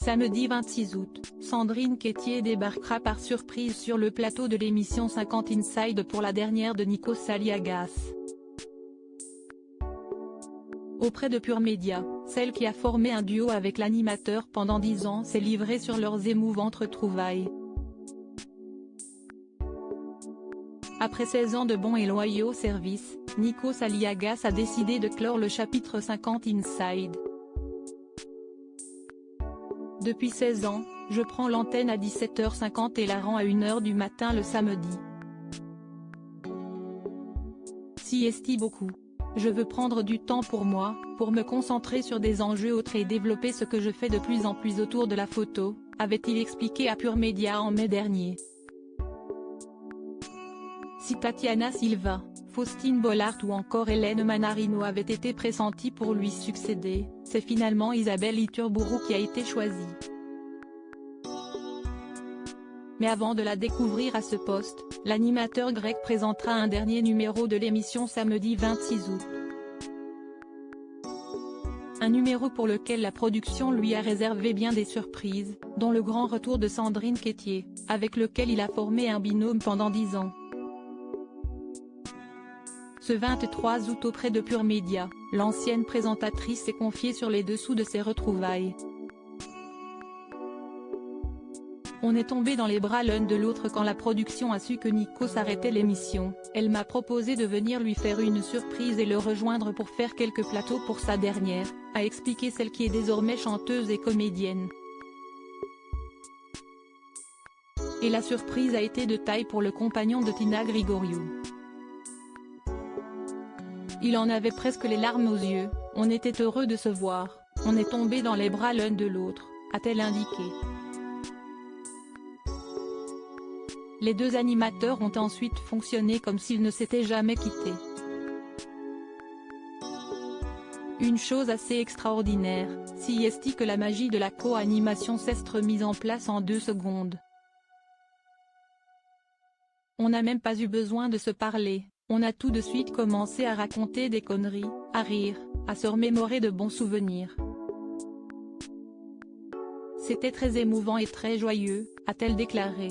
Samedi 26 août, Sandrine Quétier débarquera par surprise sur le plateau de l'émission 50 Inside pour la dernière de Nikos Aliagas. Auprès de Pure Média, celle qui a formé un duo avec l'animateur pendant 10 ans s'est livrée sur leurs émouvantes retrouvailles. Après 16 ans de bons et loyaux services, Nikos Aliagas a décidé de clore le chapitre 50 Inside. Depuis 16 ans, je prends l'antenne à 17h50 et la rends à 1h du matin le samedi. Siesti beaucoup. Je veux prendre du temps pour moi, pour me concentrer sur des enjeux autres et développer ce que je fais de plus en plus autour de la photo, avait-il expliqué à Pure Média en mai dernier. Si Tatiana Silva, Faustine Bollaert ou encore Hélène Manarino avaient été pressenties pour lui succéder, c'est finalement Isabelle Iturburu qui a été choisie. Mais avant de la découvrir à ce poste, l'animateur grec présentera un dernier numéro de l'émission samedi 26 août. Un numéro pour lequel la production lui a réservé bien des surprises, dont le grand retour de Sandrine Quétier, avec lequel il a formé un binôme pendant 10 ans. Ce 23 août auprès de Pure Média, l'ancienne présentatrice s'est confiée sur les dessous de ses retrouvailles. On est tombé dans les bras l'un de l'autre quand la production a su que Nikos arrêtait l'émission. Elle m'a proposé de venir lui faire une surprise et le rejoindre pour faire quelques plateaux pour sa dernière, a expliqué celle qui est désormais chanteuse et comédienne. Et la surprise a été de taille pour le compagnon de Tina Grigoriou. Il en avait presque les larmes aux yeux, on était heureux de se voir, on est tombé dans les bras l'un de l'autre, a-t-elle indiqué. Les deux animateurs ont ensuite fonctionné comme s'ils ne s'étaient jamais quittés. Une chose assez extraordinaire, siesti que la magie de la co-animation s'est mise en place en 2 secondes. On n'a même pas eu besoin de se parler, on a tout de suite commencé à raconter des conneries, à rire, à se remémorer de bons souvenirs. C'était très émouvant et très joyeux, a-t-elle déclaré.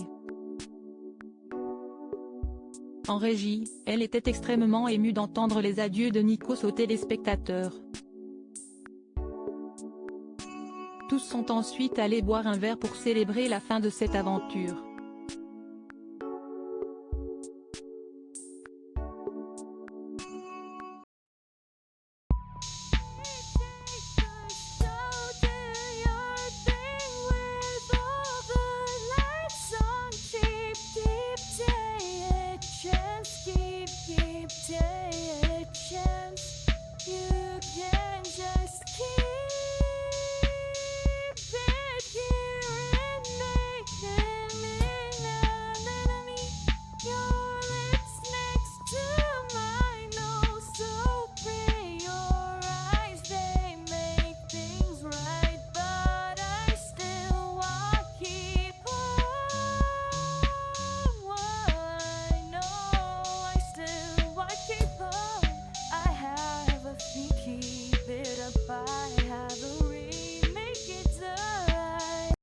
En régie, elle était extrêmement émue d'entendre les adieux de Nikos aux téléspectateurs. Tous sont ensuite allés boire un verre pour célébrer la fin de cette aventure.